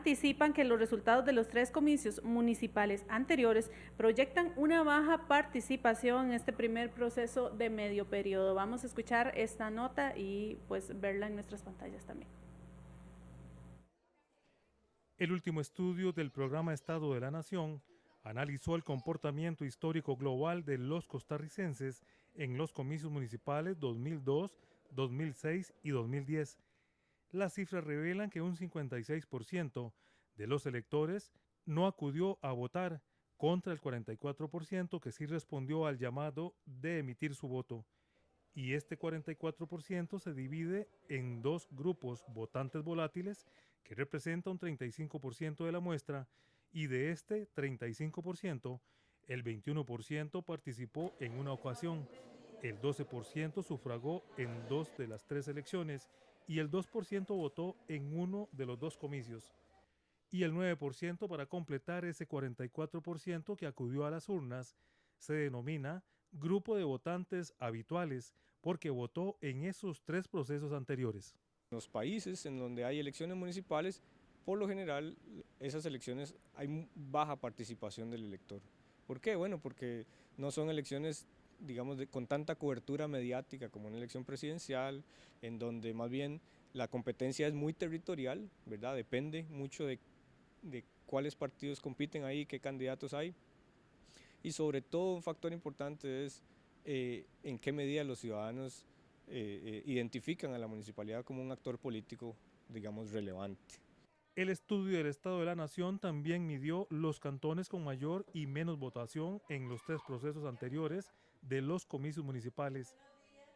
anticipan que los resultados de los 3 comicios municipales anteriores proyectan una baja participación en este primer proceso de medio periodo. Vamos a escuchar esta nota y pues verla en nuestras pantallas también. El último estudio del Programa Estado de la Nación analizó el comportamiento histórico global de los costarricenses en los comicios municipales 2002, 2006 y 2010. Las cifras revelan que un 56% de los electores no acudió a votar, contra el 44% que sí respondió al llamado de emitir su voto. Y este 44% se divide en dos grupos: votantes volátiles, que representa un 35% de la muestra, y de este 35%, el 21% participó en una ocasión, el 12% sufragó en 2 de las 3 elecciones y el 2% votó en uno de los 2 comicios. Y el 9%, para completar ese 44% que acudió a las urnas, se denomina grupo de votantes habituales porque votó en esos 3 procesos anteriores. En los países en donde hay elecciones municipales, por lo general, esas elecciones hay baja participación del elector. ¿Por qué? Bueno, porque no son elecciones, digamos, con tanta cobertura mediática como una elección presidencial, en donde más bien la competencia es muy territorial, ¿verdad? Depende mucho de cuáles partidos compiten ahí, qué candidatos hay. Y sobre todo un factor importante es en qué medida los ciudadanos identifican a la municipalidad como un actor político, digamos, relevante. El estudio del Estado de la Nación también midió los cantones con mayor y menos votación en los 3 procesos anteriores de los comicios municipales.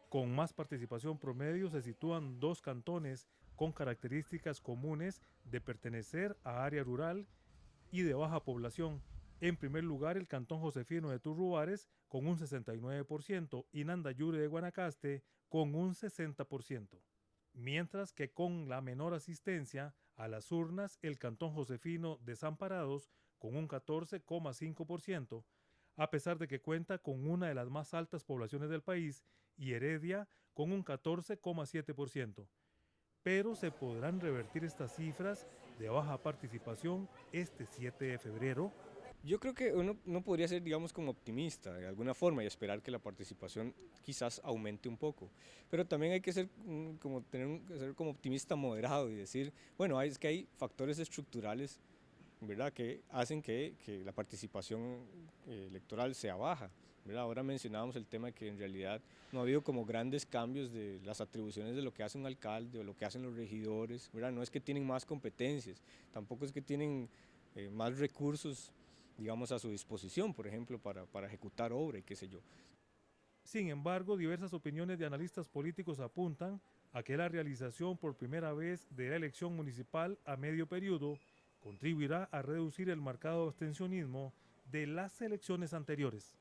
Con más participación promedio se sitúan 2 cantones con características comunes de pertenecer a área rural y de baja población. En primer lugar, el cantón Josefino de Turrubares con un 69% y Nandayure de Guanacaste con un 60%. Mientras que con la menor asistencia a las urnas, el cantón Josefino Desamparados con un 14,5%, a pesar de que cuenta con una de las más altas poblaciones del país, y Heredia con un 14,7%. Pero se podrán revertir estas cifras de baja participación este 7 de febrero. Yo creo que uno podría ser, digamos, como optimista de alguna forma y esperar que la participación quizás aumente un poco, pero también hay que ser ser como optimista moderado y decir, bueno, es que hay factores estructurales, ¿verdad?, que hacen que la participación electoral sea baja, ¿verdad? Ahora mencionábamos el tema de que en realidad no ha habido como grandes cambios de las atribuciones de lo que hace un alcalde o lo que hacen los regidores, ¿verdad? No es que tienen más competencias, tampoco es que tienen más recursos, digamos, a su disposición, por ejemplo, para ejecutar obra y qué sé yo. Sin embargo, diversas opiniones de analistas políticos apuntan a que la realización por primera vez de la elección municipal a medio periodo contribuirá a reducir el marcado abstencionismo de las elecciones anteriores.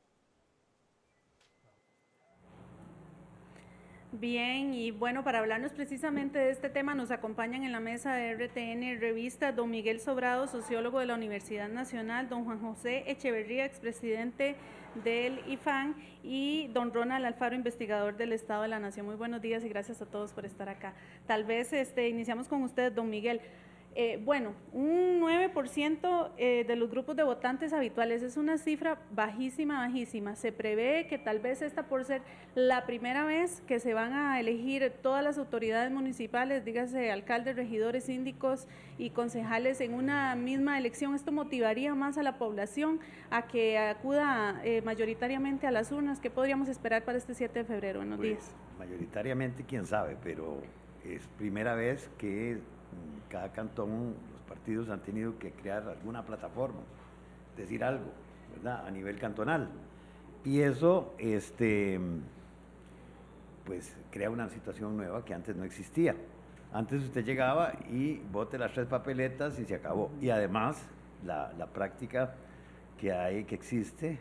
Bien, y bueno, para hablarnos precisamente de este tema nos acompañan en la mesa de RTN Revista don Miguel Sobrado, sociólogo de la Universidad Nacional, don Juan José Echeverría, expresidente del IFAN, y don Ronald Alfaro, investigador del Estado de la Nación. Muy buenos días y gracias a todos por estar acá. Tal vez iniciamos con usted, don Miguel. Bueno, un 9% de los grupos de votantes habituales es una cifra bajísima, bajísima. Se prevé que tal vez esta, por ser la primera vez que se van a elegir todas las autoridades municipales, dígase alcaldes, regidores, síndicos y concejales en una misma elección, esto motivaría más a la población a que acuda mayoritariamente a las urnas. ¿Qué podríamos esperar para este 7 de febrero? Buenos días. Mayoritariamente, quién sabe, pero es primera vez que cada cantón, los partidos han tenido que crear alguna plataforma, decir algo, ¿verdad?, a nivel cantonal. Y eso, pues, crea una situación nueva que antes no existía. Antes usted llegaba y vote las 3 papeletas y se acabó. Y además, la práctica que existe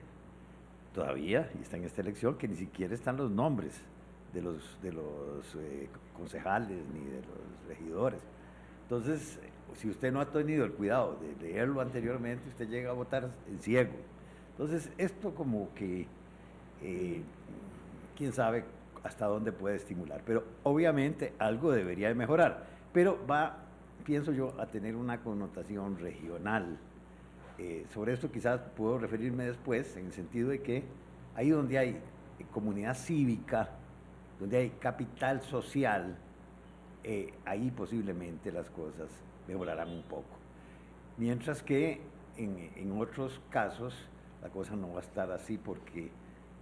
todavía, y está en esta elección, que ni siquiera están los nombres de los concejales ni de los regidores. Entonces, si usted no ha tenido el cuidado de leerlo anteriormente, usted llega a votar en ciego. Entonces, esto como que, quién sabe hasta dónde puede estimular, pero obviamente algo debería de mejorar, pero va pienso yo, a tener una connotación regional. Sobre esto quizás puedo referirme después, en el sentido de que ahí donde hay comunidad cívica, donde hay capital social, ahí posiblemente las cosas mejorarán un poco. Mientras que en otros casos la cosa no va a estar así, porque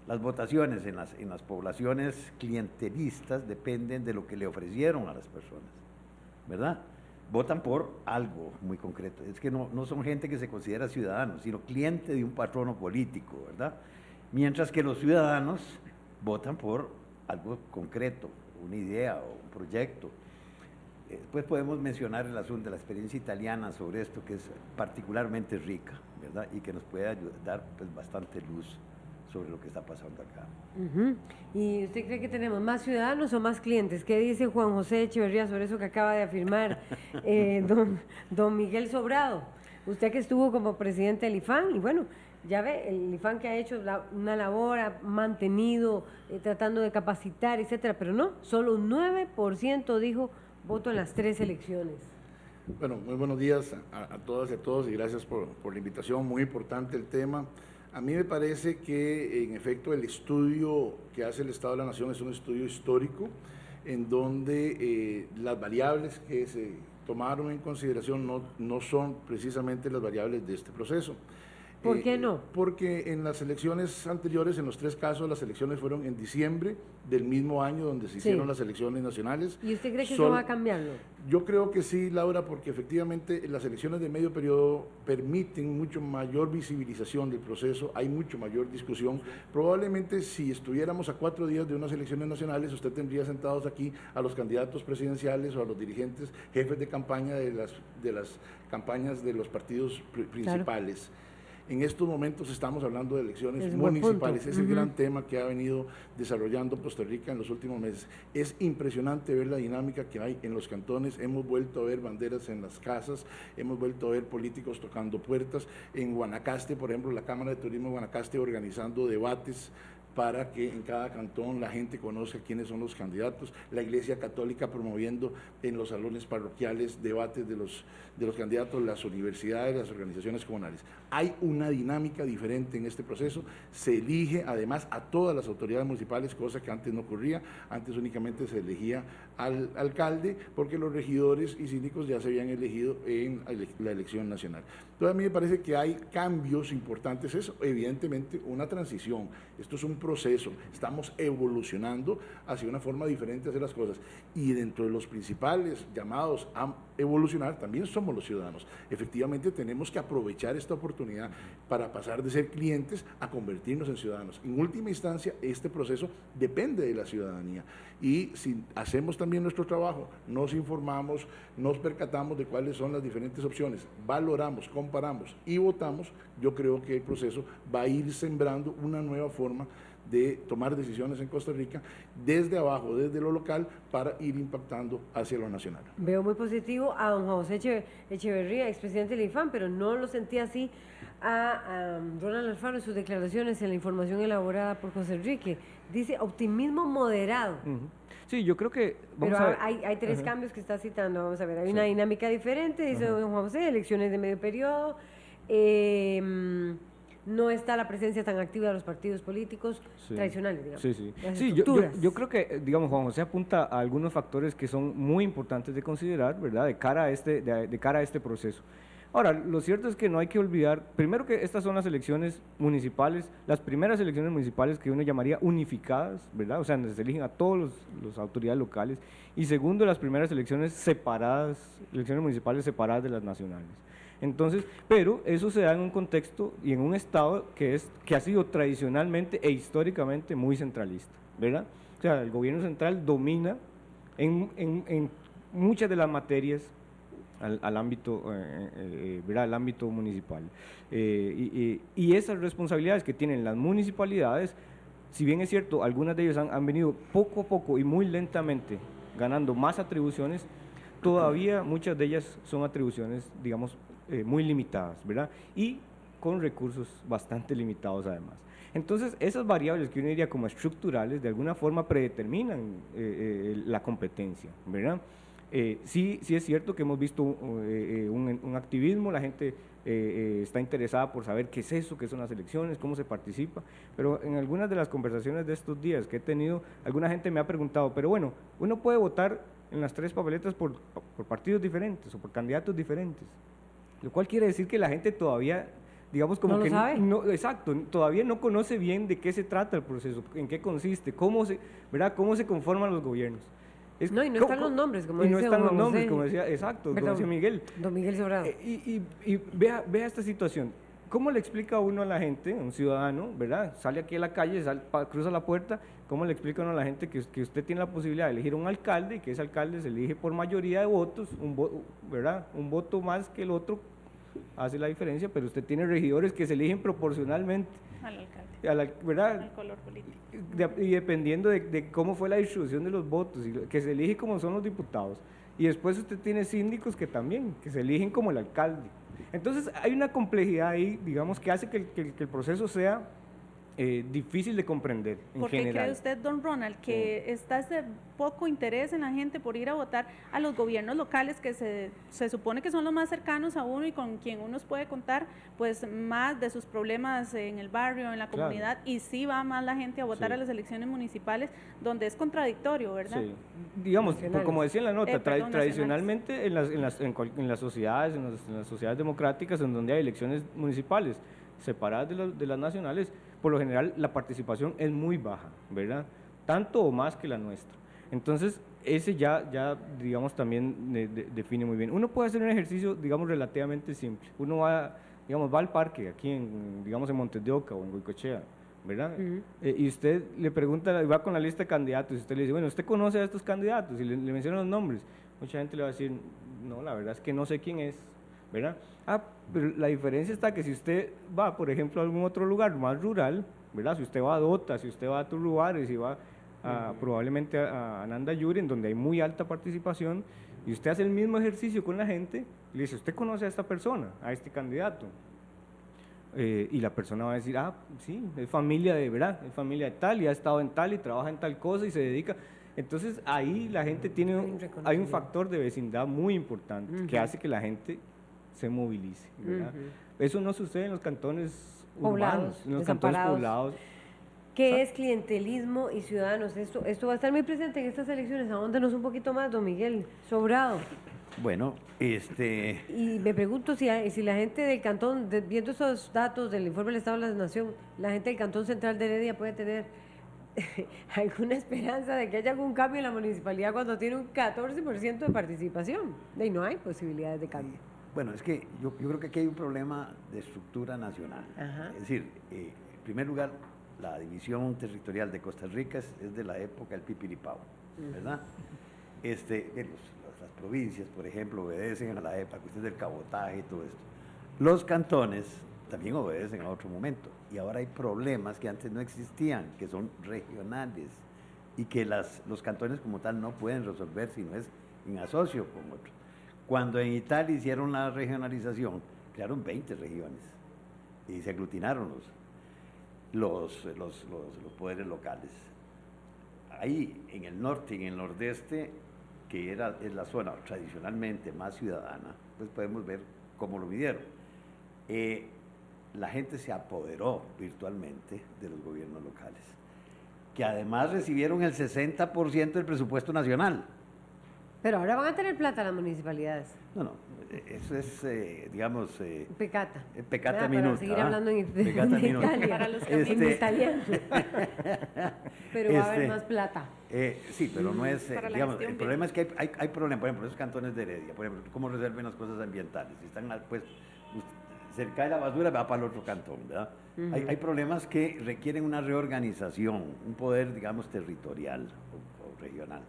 las votaciones en las poblaciones clientelistas dependen de lo que le ofrecieron a las personas, ¿verdad? Votan por algo muy concreto. Es que no son gente que se considera ciudadanos, sino cliente de un patrono político, ¿verdad? Mientras que los ciudadanos votan por algo concreto, una idea o un proyecto. Después podemos mencionar el asunto de la experiencia italiana sobre esto, que es particularmente rica, ¿verdad? Y que nos puede dar pues, bastante luz sobre lo que está pasando acá. ¿Y usted cree que tenemos más ciudadanos o más clientes? ¿Qué dice Juan José Echeverría sobre eso que acaba de afirmar don Miguel Sobrado? Usted que estuvo como presidente del IFAN, y bueno, ya ve, el IFAN que ha hecho una labor, ha mantenido, tratando de capacitar, etcétera, pero no, solo un 9% dijo voto en las 3 elecciones. Bueno, muy buenos días a todas y a todos y gracias por la invitación, muy importante el tema. A mí me parece que, en efecto, el estudio que hace el Estado de la Nación es un estudio histórico en donde las variables que se tomaron en consideración no son precisamente las variables de este proceso. ¿Por qué no? Porque en las elecciones anteriores, en los 3 casos, las elecciones fueron en diciembre del mismo año donde se hicieron las elecciones nacionales. ¿Y usted cree que eso va a cambiarlo? Yo creo que sí, Laura, porque efectivamente las elecciones de medio periodo permiten mucho mayor visibilización del proceso, hay mucho mayor discusión. Probablemente si estuviéramos a 4 días de unas elecciones nacionales, usted tendría sentados aquí a los candidatos presidenciales o a los dirigentes, jefes de campaña de las campañas de los partidos principales. Claro. En estos momentos estamos hablando de elecciones municipales, es el gran tema que ha venido desarrollando Costa Rica en los últimos meses. Es impresionante ver la dinámica que hay en los cantones, hemos vuelto a ver banderas en las casas, hemos vuelto a ver políticos tocando puertas. En Guanacaste, por ejemplo, la Cámara de Turismo de Guanacaste organizando debates para que en cada cantón la gente conozca quiénes son los candidatos, la Iglesia Católica promoviendo en los salones parroquiales debates de los candidatos, las universidades, las organizaciones comunales. Hay una dinámica diferente en este proceso, se elige además a todas las autoridades municipales, cosa que antes no ocurría, antes únicamente se elegía al alcalde, porque los regidores y síndicos ya se habían elegido en la elección nacional. Entonces a mí me parece que hay cambios importantes, es evidentemente una transición, esto es un proceso, estamos evolucionando hacia una forma diferente de hacer las cosas, y dentro de los principales llamados a evolucionar también somos los ciudadanos. Efectivamente tenemos que aprovechar esta oportunidad para pasar de ser clientes a convertirnos en ciudadanos. En última instancia, este proceso depende de la ciudadanía, y si hacemos también nuestro trabajo, nos informamos, nos percatamos de cuáles son las diferentes opciones, valoramos, comparamos y votamos, yo creo que el proceso va a ir sembrando una nueva forma de tomar decisiones en Costa Rica desde abajo, desde lo local, para ir impactando hacia lo nacional. Veo muy positivo a don José Echeverría, expresidente del IFAN, pero no lo sentí así a Ronald Alfaro en sus declaraciones en la información elaborada por José Enrique. Dice optimismo moderado. Sí, yo creo que... Pero hay 3 cambios que está citando, vamos a ver, hay una dinámica diferente, dice don Juan José, elecciones de medio periodo, no está la presencia tan activa de los partidos políticos tradicionales, digamos. Sí, yo creo que, digamos, Juan José apunta a algunos factores que son muy importantes de considerar, ¿verdad?, de cara a este proceso. Ahora, lo cierto es que no hay que olvidar, primero, que estas son las elecciones municipales, las primeras elecciones municipales que uno llamaría unificadas, ¿verdad?, o sea, donde se eligen a todas las autoridades locales, y segundo, las primeras elecciones municipales separadas de las nacionales. Entonces, pero eso se da en un contexto y en un estado que ha sido tradicionalmente e históricamente muy centralista, ¿verdad? O sea, el gobierno central domina en muchas de las materias al ámbito, ¿verdad?, al ámbito municipal. Y esas responsabilidades que tienen las municipalidades, si bien es cierto, algunas de ellas han venido poco a poco y muy lentamente ganando más atribuciones, todavía muchas de ellas son atribuciones, digamos, muy limitadas, ¿verdad? Y con recursos bastante limitados además. Entonces, esas variables que uno diría como estructurales, de alguna forma predeterminan la competencia, ¿verdad? Sí es cierto que hemos visto un activismo, la gente está interesada por saber qué es eso, qué son las elecciones, cómo se participa, pero en algunas de las conversaciones de estos días que he tenido, alguna gente me ha preguntado, pero bueno, uno puede votar en las 3 papeletas por partidos diferentes o por candidatos diferentes, lo cual quiere decir que la gente todavía, digamos, como ¿No que lo sabe? no, exacto, todavía no conoce bien de qué se trata el proceso, en qué consiste, ¿verdad? Cómo se conforman los gobiernos. No, y no están los nombres, como y no dice están don los nombres, José. como decía, exacto, como Perdón, decía Miguel. Don Miguel Sobrado. Y vea esta situación. ¿Cómo le explica uno a la gente, un ciudadano, ¿verdad? Sale aquí a la calle, cruza la puerta, ¿cómo le explica uno a la gente que usted tiene la posibilidad de elegir un alcalde y que ese alcalde se elige por mayoría de votos, ¿verdad? Un voto más que el otro hace la diferencia, pero usted tiene regidores que se eligen proporcionalmente, Al alcalde, ¿verdad? al color político. Y dependiendo de cómo fue la distribución de los votos, que se elige como son los diputados. Y después usted tiene síndicos que también, que se eligen como el alcalde. Entonces hay una complejidad ahí, digamos, que hace que el proceso sea difícil de comprender en ¿Por qué general. cree usted, don Ronald, que está ese poco interés en la gente por ir a votar a los gobiernos locales que se supone que son los más cercanos a uno y con quien uno puede contar pues más de sus problemas en el barrio, en la Claro. comunidad, y sí va más la gente a votar Sí. a las elecciones municipales donde es contradictorio, ¿verdad? Sí. Digamos, Nacionales. como decía en la nota, Perdón, tradicionalmente en las sociedades, en las sociedades democráticas en donde hay elecciones municipales separadas de las nacionales, por lo general la participación es muy baja, ¿verdad? Tanto o más que la nuestra. Entonces, ese ya digamos, también define muy bien. Uno puede hacer un ejercicio, digamos, relativamente simple. Uno va al parque, aquí digamos, en Montes de Oca o en Goicoechea, ¿verdad? Y usted le pregunta, va con la lista de candidatos, y usted le dice, bueno, ¿usted conoce a estos candidatos? Y le menciona los nombres. Mucha gente le va a decir, no, la verdad es que no sé quién es, ¿verdad? Pero la diferencia está que si usted va, por ejemplo, a algún otro lugar más rural, ¿verdad? Si usted va a Dota, si usted va a Turrubares, si va probablemente a Nandayure, en donde hay muy alta participación, y usted hace el mismo ejercicio con la gente, le dice, ¿usted conoce a esta persona, a este candidato? Y la persona va a decir, sí, es familia ¿verdad? Es familia de tal, y ha estado en tal, y trabaja en tal cosa, y se dedica. Entonces, ahí la gente hay un factor de vecindad muy importante, que hace que la gente se movilice, ¿verdad? Eso no sucede en los cantones urbanos, Poblados, en los cantones desamparados. poblados. ¿Qué es clientelismo y ciudadanos? Esto va a estar muy presente en estas elecciones. Ahóndenos un poquito más, don Miguel Sobrado. Bueno, Y me pregunto si la gente del cantón, viendo esos datos del informe del Estado de la Nación, la gente del cantón central de Heredia puede tener alguna esperanza de que haya algún cambio en la municipalidad cuando tiene un 14% de participación. Y no hay posibilidades de cambio. bueno, es que yo creo que aquí hay un problema de estructura nacional. Ajá. Es decir, en primer lugar, la división territorial de Costa Rica es de la época del Pipiripao, ¿verdad? Las provincias, por ejemplo, obedecen a la cuestión del cabotaje y todo esto. Los cantones también obedecen a otro momento, y ahora hay problemas que antes no existían, que son regionales, y que los cantones como tal no pueden resolver si no es en asocio con otros. Cuando en Italia hicieron la regionalización, crearon 20 regiones y se aglutinaron los poderes locales. Ahí en el norte y en el nordeste, que es la zona tradicionalmente más ciudadana, pues podemos ver cómo lo midieron. La gente se apoderó virtualmente de los gobiernos locales, que además recibieron el 60% del presupuesto nacional. Pero ahora van a tener plata las municipalidades. No, eso es, digamos... Pecata. Pecata ¿Verdad? minuta. Para seguir hablando en Pecata minuta. Italia. Para los en italiano. Pero va a haber más plata. Sí, pero no es, Para la digamos, gestión el problema es que hay problemas, por ejemplo, esos cantones de Heredia, por ejemplo, cómo resuelven las cosas ambientales. Si están, pues, se cae la basura, va para el otro cantón, ¿verdad? Hay problemas que requieren una reorganización, un poder, digamos, territorial o regional.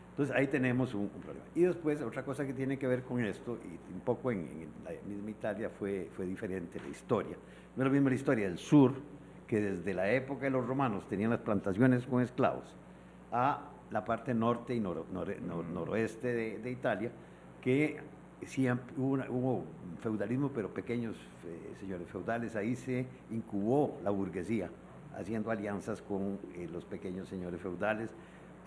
Entonces, ahí tenemos un problema. Y después, otra cosa que tiene que ver con esto, y un poco en la misma Italia fue diferente la historia. No es lo mismo la historia del sur, que desde la época de los romanos tenían las plantaciones con esclavos, a la parte norte y noroeste de Italia, que sí hubo feudalismo, pero pequeños señores feudales. Ahí se incubó la burguesía, haciendo alianzas con los pequeños señores feudales.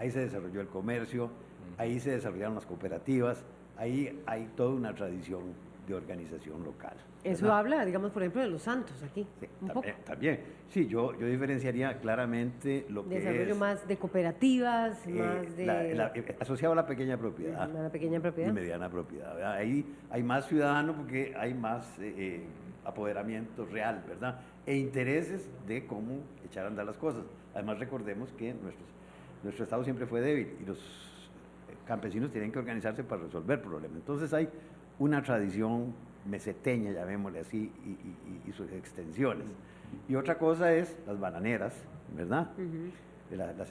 ahí se desarrolló el comercio, ahí se desarrollaron las cooperativas, ahí hay toda una tradición de organización local. Eso ¿verdad? habla, digamos, por ejemplo, de los Santos aquí, Sí, un también, poco. también. Sí, yo diferenciaría claramente lo que Desarrollo es más de cooperativas, más de asociado a la pequeña propiedad. a la pequeña propiedad. Y mediana propiedad, ¿verdad? Ahí hay más ciudadanos porque hay más apoderamiento real, ¿verdad? E intereses de cómo echar a andar las cosas. Además, recordemos que nuestro Estado siempre fue débil y los campesinos tienen que organizarse para resolver problemas. Entonces hay una tradición meseteña, llamémosle así, y sus extensiones. Y otra cosa es las bananeras, ¿verdad?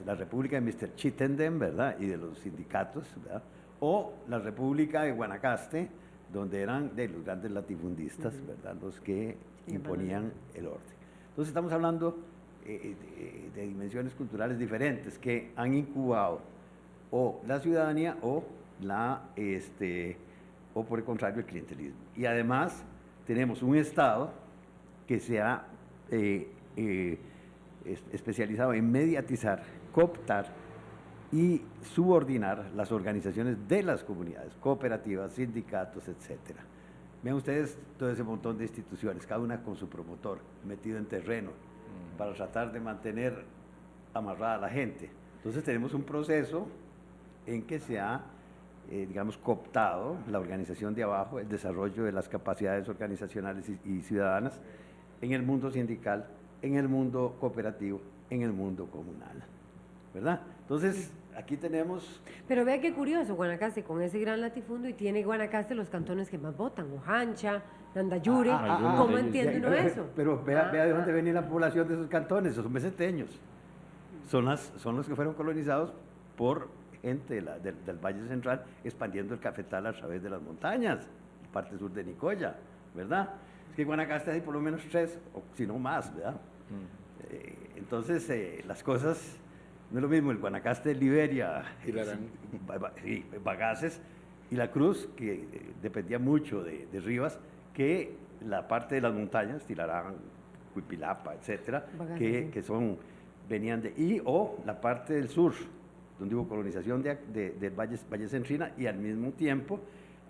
La República de Mr. Chittenden, ¿verdad? Y de los sindicatos, ¿verdad? O la República de Guanacaste, donde eran de los grandes latifundistas, ¿verdad? Los que imponían el orden. Entonces estamos hablando de dimensiones culturales diferentes que han incubado o la ciudadanía o o por el contrario el clientelismo. Y además tenemos un Estado que se ha especializado en mediatizar, cooptar y subordinar las organizaciones de las comunidades, cooperativas, sindicatos, etcétera. Vean ustedes todo ese montón de instituciones, cada una con su promotor, metido en terreno, para tratar de mantener amarrada a la gente. Entonces tenemos un proceso en que se ha, digamos, cooptado la organización de abajo, el desarrollo de las capacidades organizacionales y ciudadanas en el mundo sindical, en el mundo cooperativo, en el mundo comunal, ¿verdad? Entonces, aquí tenemos... Pero vea qué curioso, Guanacaste con ese gran latifundio y tiene Guanacaste los cantones que más votan, Ojancha, Nandayure, ¿cómo entiende uno eso? Pero vea de dónde viene la población de esos cantones, esos son meseteños. Son los que fueron colonizados por gente del Valle Central, expandiendo el cafetal a través de las montañas, parte sur de Nicoya, ¿verdad? Es que en Guanacaste hay por lo menos 3, o si no más, ¿verdad? Entonces, las cosas... No es lo mismo el Guanacaste de Liberia, Bagaces y la Cruz, que dependía mucho de Rivas, que la parte de las montañas, Tilarán, Huipilapa, etcétera, que venían o la parte del sur, donde hubo colonización del Valle Centrina, y al mismo tiempo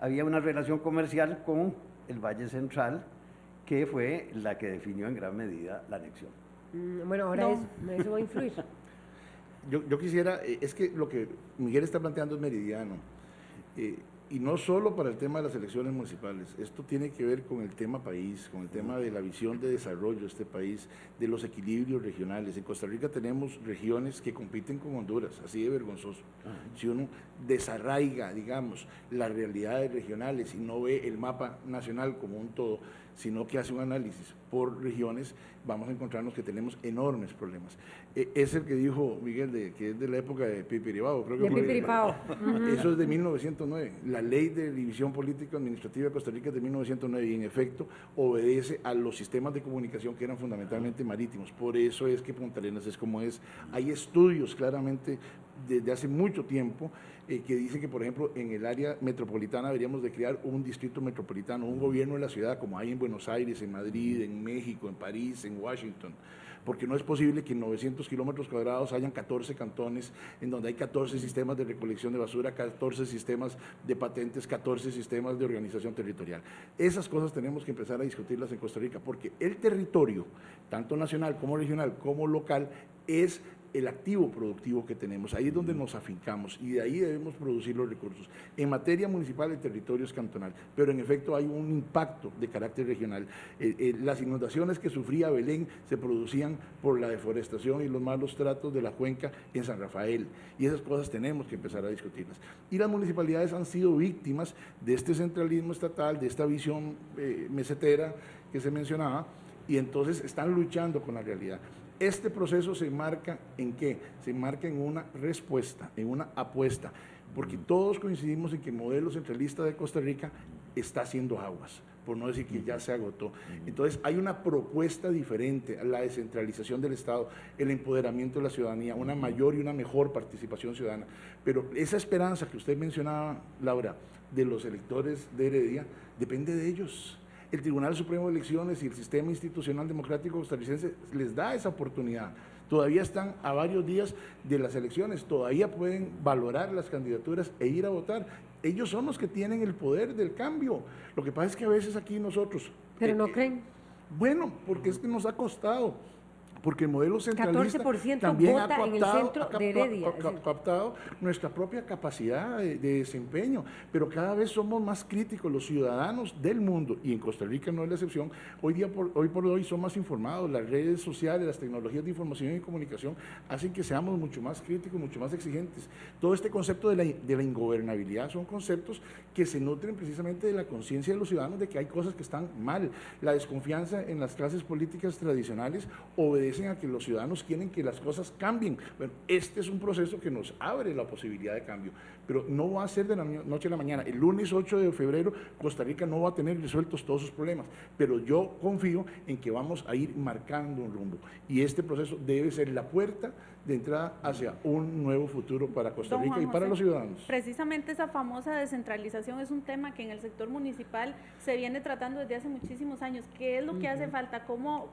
había una relación comercial con el Valle Central, que fue la que definió en gran medida la anexión. Bueno, ahora eso va a influir. Yo quisiera, es que lo que Miguel está planteando es meridiano, y no solo para el tema de las elecciones municipales, esto tiene que ver con el tema país, con el tema de la visión de desarrollo de este país, de los equilibrios regionales. En Costa Rica tenemos regiones que compiten con Honduras, así de vergonzoso. Si uno desarraiga, digamos, las realidades regionales y no ve el mapa nacional como un todo, sino que hace un análisis por regiones, vamos a encontrarnos que tenemos enormes problemas. Es el que dijo Miguel, que es de la época de Pipiripao, creo que de Pipiripao. Eso es de 1909. La Ley de División Política Administrativa de Costa Rica es de 1909 y en efecto obedece a los sistemas de comunicación que eran fundamentalmente marítimos. Por eso es que Punta Arenas es como es. Hay estudios claramente desde hace mucho tiempo que dicen que, por ejemplo, en el área metropolitana deberíamos de crear un distrito metropolitano, un gobierno de la ciudad, como hay en Buenos Aires, en Madrid, en México, en París, en Washington, porque no es posible que en 900 kilómetros cuadrados hayan 14 cantones, en donde hay 14 sistemas de recolección de basura, 14 sistemas de patentes, 14 sistemas de organización territorial. Esas cosas tenemos que empezar a discutirlas en Costa Rica, porque el territorio, tanto nacional como regional como local, es el activo productivo que tenemos, ahí es donde nos afincamos y de ahí debemos producir los recursos. En materia municipal el territorio es cantonal, pero en efecto hay un impacto de carácter regional. Las inundaciones que sufría Belén se producían por la deforestación y los malos tratos de la cuenca en San Rafael, y esas cosas tenemos que empezar a discutirlas. Y las municipalidades han sido víctimas de este centralismo estatal, de esta visión mesetera que se mencionaba, y entonces están luchando con la realidad. Este proceso se marca ¿en qué? Se marca en una respuesta, en una apuesta, porque todos coincidimos en que el modelo centralista de Costa Rica está haciendo aguas, por no decir que ya se agotó. Entonces hay una propuesta diferente a la descentralización del Estado, el empoderamiento de la ciudadanía, una mayor y una mejor participación ciudadana. Pero esa esperanza que usted mencionaba, Laura, de los electores de Heredia, depende de ellos. El Tribunal Supremo de Elecciones y el sistema institucional democrático costarricense les da esa oportunidad todavía están a varios días de las elecciones, todavía pueden valorar las candidaturas e ir a votar. Ellos son los que tienen el poder del cambio. Lo que pasa es que a veces aquí nosotros... Pero no creen. Bueno, porque es que nos ha costado. Porque el modelo centralista 14% también vota en el centro de Heredia. ha captado nuestra propia capacidad de desempeño, pero cada vez somos más críticos los ciudadanos del mundo, y en Costa Rica no es la excepción. Hoy por hoy son más informados, las redes sociales, las tecnologías de información y comunicación hacen que seamos mucho más críticos, mucho más exigentes. Todo este concepto de la ingobernabilidad son conceptos que se nutren precisamente de la conciencia de los ciudadanos de que hay cosas que están mal. La desconfianza en las clases políticas tradicionales obedecen a que los ciudadanos quieren que las cosas cambien. Bueno, este es un proceso que nos abre la posibilidad de cambio, pero no va a ser de la noche a la mañana. El lunes 8 de febrero Costa Rica no va a tener resueltos todos sus problemas, pero yo confío en que vamos a ir marcando un rumbo, y este proceso debe ser la puerta de entrada hacia un nuevo futuro para Costa Don Rica Juan y para José, los ciudadanos. precisamente esa famosa descentralización es un tema que en el sector municipal se viene tratando desde hace muchísimos años. ¿Qué es lo que hace falta? ¿Cómo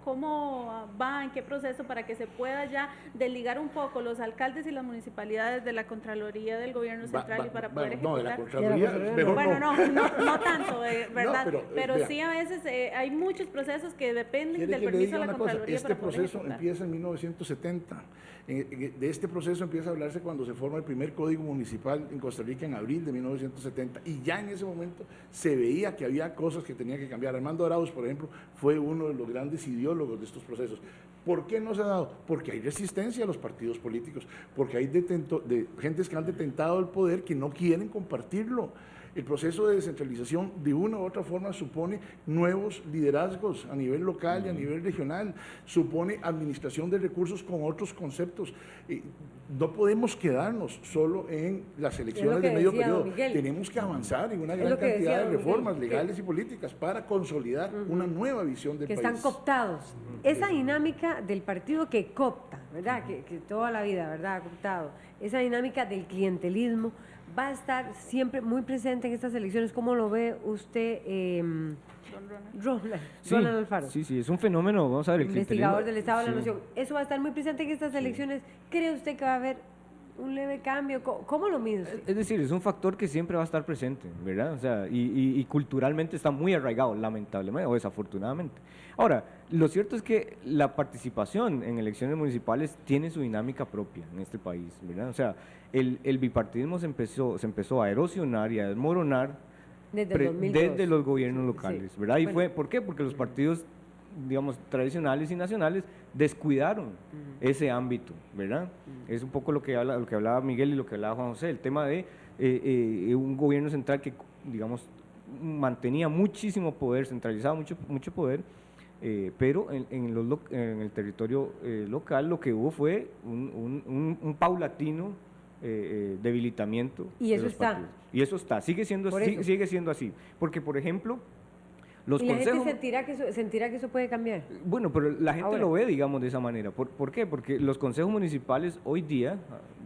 va? ¿En qué proceso para que se pueda ya desligar un poco los alcaldes y las municipalidades de la Contraloría del Gobierno Central y para poder no, de la ejecutar? Contraloría, mejor Bueno, no. no tanto, ¿verdad? No, pero vea, sí a veces hay muchos procesos que dependen ¿quiere del que le permiso diga de la una cosa? Contraloría Este para poder proceso ejecutar. empieza en 1970. De este proceso empieza a hablarse cuando se forma el primer código municipal en Costa Rica en abril de 1970, y ya en ese momento se veía que había cosas que tenían que cambiar. Armando Arauz, por ejemplo, fue uno de los grandes ideólogos de estos procesos. ¿Por qué no se ha dado? Porque hay resistencia a los partidos políticos, porque hay gentes que han detentado el poder que no quieren compartirlo. El proceso de descentralización de una u otra forma supone nuevos liderazgos a nivel local y a nivel regional, supone administración de recursos con otros conceptos. No podemos quedarnos solo en las elecciones de medio periodo, tenemos que avanzar en una gran cantidad de reformas legales y políticas para consolidar una nueva visión del que país. están cooptados. Esa dinámica del partido que coopta, ¿verdad? Que toda la vida, ¿verdad? Ha cooptado. Esa dinámica del clientelismo va a estar siempre muy presente en estas elecciones. ¿Cómo lo ve usted, Ronald Alfaro? Sí, es un fenómeno, vamos a ver, el investigador del Estado de la sí. Nación. Eso va a estar muy presente en estas elecciones. ¿Cree usted que va a haber un leve cambio? ¿Cómo lo mide usted? Es decir, es un factor que siempre va a estar presente, ¿verdad? O sea, y culturalmente está muy arraigado, lamentablemente o desafortunadamente. Ahora, lo cierto es que la participación en elecciones municipales tiene su dinámica propia en este país, ¿verdad? O sea, el bipartidismo se empezó a erosionar y a desmoronar desde los gobiernos locales, sí. ¿verdad? Y fue, ¿por qué? Porque los partidos, digamos, tradicionales y nacionales descuidaron ese ámbito, ¿verdad? Es un poco lo que hablaba Miguel y lo que hablaba Juan José, el tema de un gobierno central que, digamos, mantenía muchísimo poder, centralizaba mucho poder, pero en el territorio local lo que hubo fue un paulatino debilitamiento. Y eso de los está. partidos. Y eso está, sigue siendo así, porque por ejemplo los ¿Y la consejos, gente sentirá que eso puede cambiar? bueno, pero la gente Ahora. lo ve, digamos, de esa manera. ¿Por qué? Porque los consejos municipales hoy día,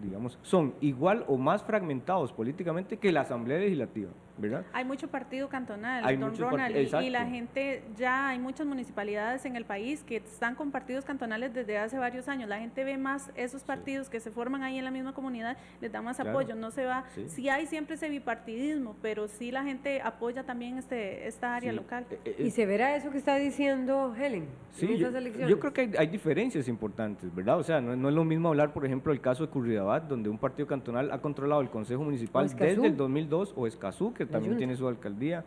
digamos, son igual o más fragmentados políticamente que la Asamblea Legislativa, ¿verdad? Hay mucho partido cantonal, Hay don muchos Ronald, exacto. y la gente, ya hay muchas municipalidades en el país que están con partidos cantonales desde hace varios años. La gente ve más esos partidos que se forman ahí en la misma comunidad, les da más Claro. apoyo, no se va, Sí. sí hay siempre ese bipartidismo, pero sí la gente apoya también esta área Sí. local. ¿Y se verá eso que está diciendo Helen Sí, en yo, esas elecciones? yo creo que hay diferencias importantes, ¿verdad? O sea, no es lo mismo hablar, por ejemplo, del caso de Curridabat, donde un partido cantonal ha controlado el Consejo Municipal Escazú. desde el 2002, o Escazú, que también tiene su alcaldía,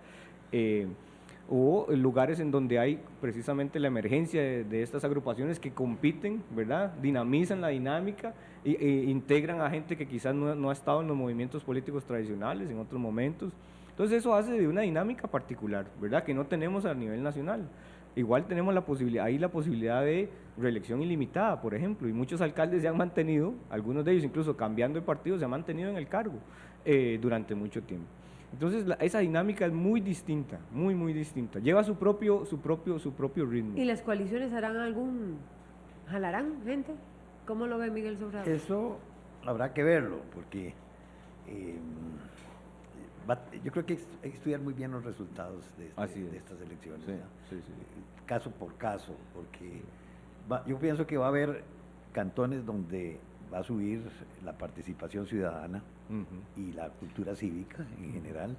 o lugares en donde hay precisamente la emergencia de estas agrupaciones que compiten, ¿verdad? Dinamizan la dinámica e integran a gente que quizás no ha estado en los movimientos políticos tradicionales en otros momentos. Entonces eso hace de una dinámica particular, ¿verdad? Que no tenemos a nivel nacional. Igual tenemos la posibilidad de reelección ilimitada, por ejemplo, y muchos alcaldes se han mantenido, algunos de ellos incluso cambiando de partido, se han mantenido en el cargo durante mucho tiempo. Entonces esa dinámica es muy distinta, muy distinta. Lleva su propio ritmo. ¿Y las coaliciones jalarán gente? ¿Cómo lo ve Miguel Sobrado? Eso habrá que verlo, porque yo creo que hay que estudiar muy bien los resultados de estas elecciones, Sí, ¿ya? sí. Caso por caso, porque yo pienso que va a haber cantones donde va a subir la participación ciudadana y la cultura cívica en general,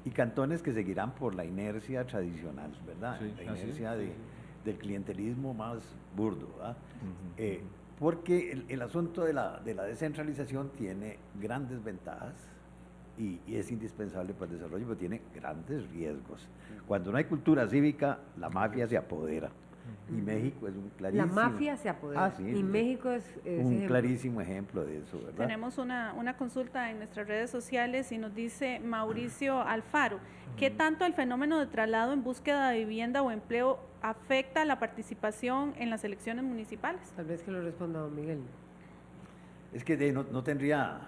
y cantones que seguirán por la inercia tradicional, ¿verdad? Sí, La así es. inercia del clientelismo más burdo, ¿verdad? Porque el asunto de la descentralización tiene grandes ventajas y es indispensable para el desarrollo, pero tiene grandes riesgos. Cuando no hay cultura cívica, la mafia se apodera. Y México es un clarísimo... La mafia se apodera. Sí, y México es un ejemplo. clarísimo ejemplo de eso, ¿verdad? Tenemos una consulta en nuestras redes sociales y nos dice Mauricio Alfaro, ¿qué tanto el fenómeno de traslado en búsqueda de vivienda o empleo afecta la participación en las elecciones municipales? Tal vez que lo responda don Miguel. Es que no tendría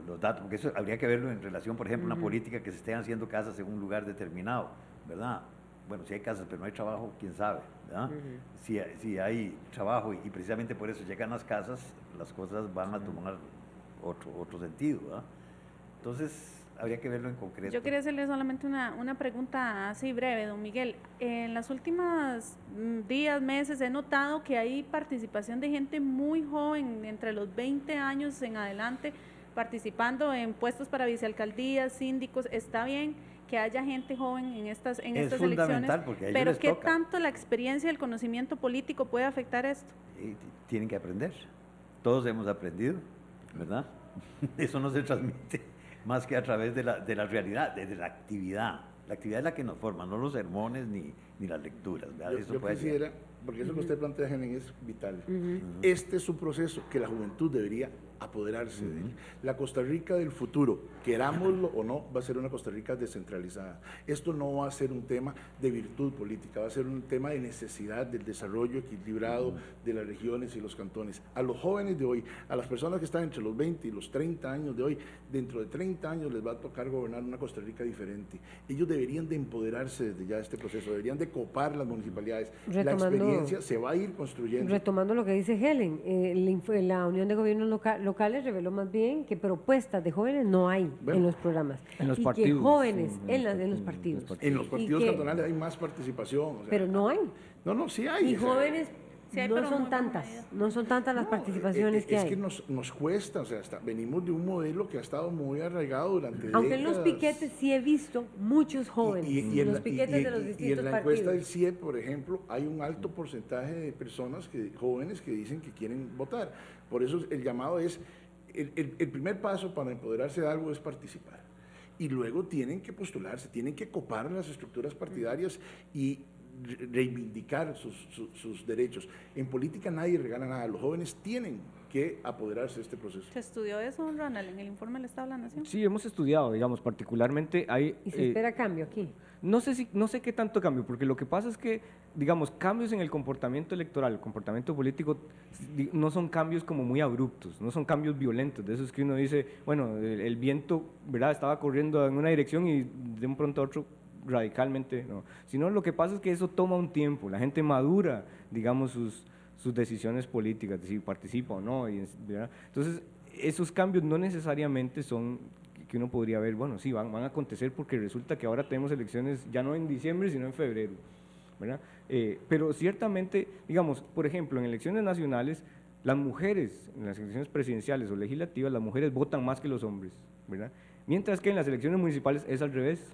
los datos, porque eso habría que verlo en relación, por ejemplo, a una política que se estén haciendo casas en un lugar determinado, ¿verdad? Bueno, si hay casas, pero no hay trabajo, quién sabe, ¿verdad? Si hay trabajo y precisamente por eso llegan las casas, las cosas van a tomar otro sentido, ¿verdad? Entonces, habría que verlo en concreto. Yo quería hacerle solamente una pregunta así breve, don Miguel. En las últimas días, meses, he notado que hay participación de gente muy joven, entre los 20 años en adelante, participando en puestos para vicealcaldías, síndicos. Está bien que haya gente joven en estas elecciones, fundamental porque a ellos pero les ¿qué toca. tanto la experiencia y el conocimiento político puede afectar esto? Tienen que aprender. Todos hemos aprendido, ¿verdad? Eso no se transmite más que a través de la realidad, de la actividad. La actividad es la que nos forma, no los sermones ni las lecturas, ¿verdad? Yo quisiera, porque eso que usted plantea, Helen, es vital. Este es un proceso que la juventud debería apoderarse de él. La Costa Rica del futuro, querámoslo o no, va a ser una Costa Rica descentralizada. Esto no va a ser un tema de virtud política, va a ser un tema de necesidad del desarrollo equilibrado de las regiones y los cantones. A los jóvenes de hoy, a las personas que están entre los 20 y los 30 años de hoy, dentro de 30 años les va a tocar gobernar una Costa Rica diferente. Ellos deberían de empoderarse desde ya de este proceso, deberían de copar las municipalidades. La experiencia se va a ir construyendo. Retomando lo que dice Helen, la Unión de Gobiernos Locales reveló más bien que propuestas de jóvenes no hay en los programas. En los y partidos. que jóvenes Sí, en los partidos. En los partidos Y que- cantonales hay más participación. O sea, Pero no hay. No, sí hay. Y o sea, jóvenes Sí hay, no pero son muy tantas, bajo medida. no son tantas las no, participaciones que es hay. que nos cuesta, o sea, venimos de un modelo que ha estado muy arraigado durante Aunque en los décadas. piquetes sí he visto muchos jóvenes, en los piquetes de los y distintos en la encuesta del partidos. CIE, por ejemplo, hay un alto porcentaje de personas, jóvenes, que dicen que quieren votar. Por eso el llamado es, el primer paso para empoderarse de algo es participar. Y luego tienen que postularse, tienen que copar las estructuras partidarias y reivindicar sus derechos. En política nadie regala nada, los jóvenes tienen que apoderarse de este proceso. ¿Se estudió eso, don Ronald, en el informe del Estado de la Nación? Sí, hemos estudiado, digamos, particularmente hay... Y se espera cambio aquí. No sé qué tanto cambio, porque lo que pasa es que, digamos, cambios en el comportamiento electoral, el comportamiento político, no son cambios como muy abruptos, no son cambios violentos, de esos que uno dice, bueno, el viento, ¿verdad?, estaba corriendo en una dirección y de un pronto a otro radicalmente, no. Sino lo que pasa es que eso toma un tiempo, la gente madura, digamos, sus decisiones políticas, de si participa o no, ¿verdad? Entonces, esos cambios no necesariamente son que uno podría ver, bueno, sí, van a acontecer porque resulta que ahora tenemos elecciones ya no en diciembre, sino en febrero, ¿verdad? Pero ciertamente, digamos, por ejemplo, en elecciones nacionales, las mujeres, en las elecciones presidenciales o legislativas, las mujeres votan más que los hombres, ¿verdad? Mientras que en las elecciones municipales es al revés.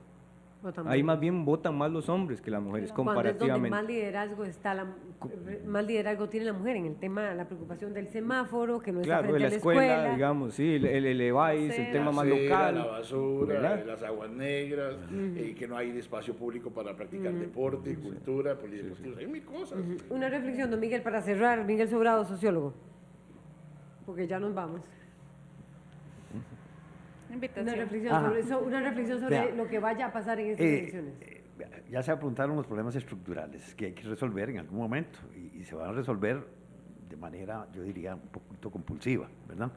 Votan Ahí más. más bien votan más los hombres que las mujeres, Cuando es donde comparativamente. más liderazgo está, más liderazgo tiene la mujer en el tema, la preocupación del semáforo, que no está Claro, de frente la a la escuela, digamos, sí, el EVAIS, el tema más local. La basura, ¿verdad? las aguas negras, que no hay espacio público para practicar deporte, cultura, polideportivos, hay mil cosas. Una reflexión, don Miguel, para cerrar. Miguel Sobrado, sociólogo. Porque ya nos vamos. Invitación. Una reflexión sobre Vea. lo que vaya a pasar en estas elecciones. Ya se apuntaron los problemas estructurales que hay que resolver en algún momento y se van a resolver de manera, yo diría, un poquito compulsiva, ¿verdad?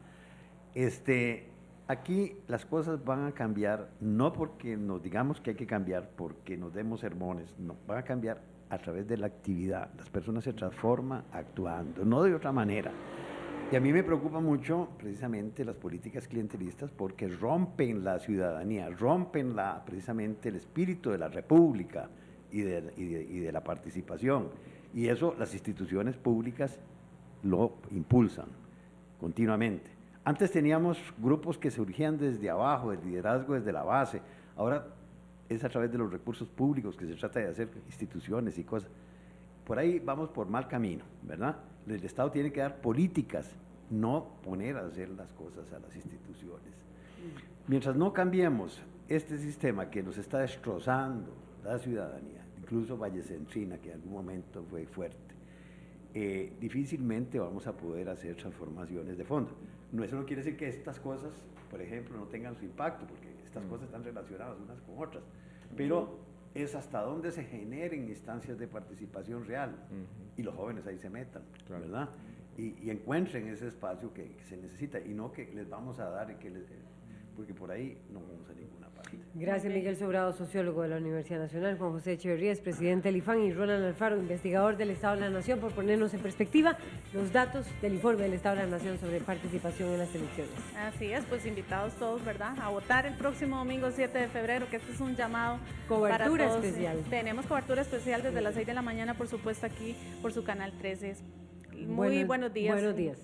Aquí las cosas van a cambiar no porque nos digamos que hay que cambiar, porque nos demos sermones, no, van a cambiar a través de la actividad. Las personas se transforman actuando, no de otra manera. Y a mí me preocupa mucho precisamente las políticas clientelistas porque rompen la ciudadanía, rompen precisamente el espíritu de la república y de la participación. Y eso las instituciones públicas lo impulsan continuamente. Antes teníamos grupos que surgían desde abajo, el liderazgo desde la base. Ahora es a través de los recursos públicos que se trata de hacer instituciones y cosas. Por ahí vamos por mal camino, ¿verdad? El Estado tiene que dar políticas, no poner a hacer las cosas a las instituciones. Mientras no cambiemos este sistema que nos está destrozando la ciudadanía, incluso Vallecentrina, que en algún momento fue fuerte, difícilmente vamos a poder hacer transformaciones de fondo. Eso no quiere decir que estas cosas, por ejemplo, no tengan su impacto, porque estas cosas están relacionadas unas con otras, pero es hasta dónde se generen instancias de participación real y los jóvenes ahí se metan, ¿verdad? Y encuentren ese espacio que se necesita y no que les vamos a dar, porque por ahí no vamos a ninguna parte. Gracias, Miguel Sobrado, sociólogo de la Universidad Nacional, Juan José Echeverría, es presidente del IFAN, y Ronald Alfaro, investigador del Estado de la Nación, por ponernos en perspectiva los datos del informe del Estado de la Nación sobre participación en las elecciones. Así es, pues invitados todos, ¿verdad?, a votar el próximo domingo 7 de febrero, que este es un llamado Cobertura para todos. especial. Tenemos cobertura especial desde las 6 de la mañana, por supuesto, aquí por su canal 13. Muy buenos días. Buenos días.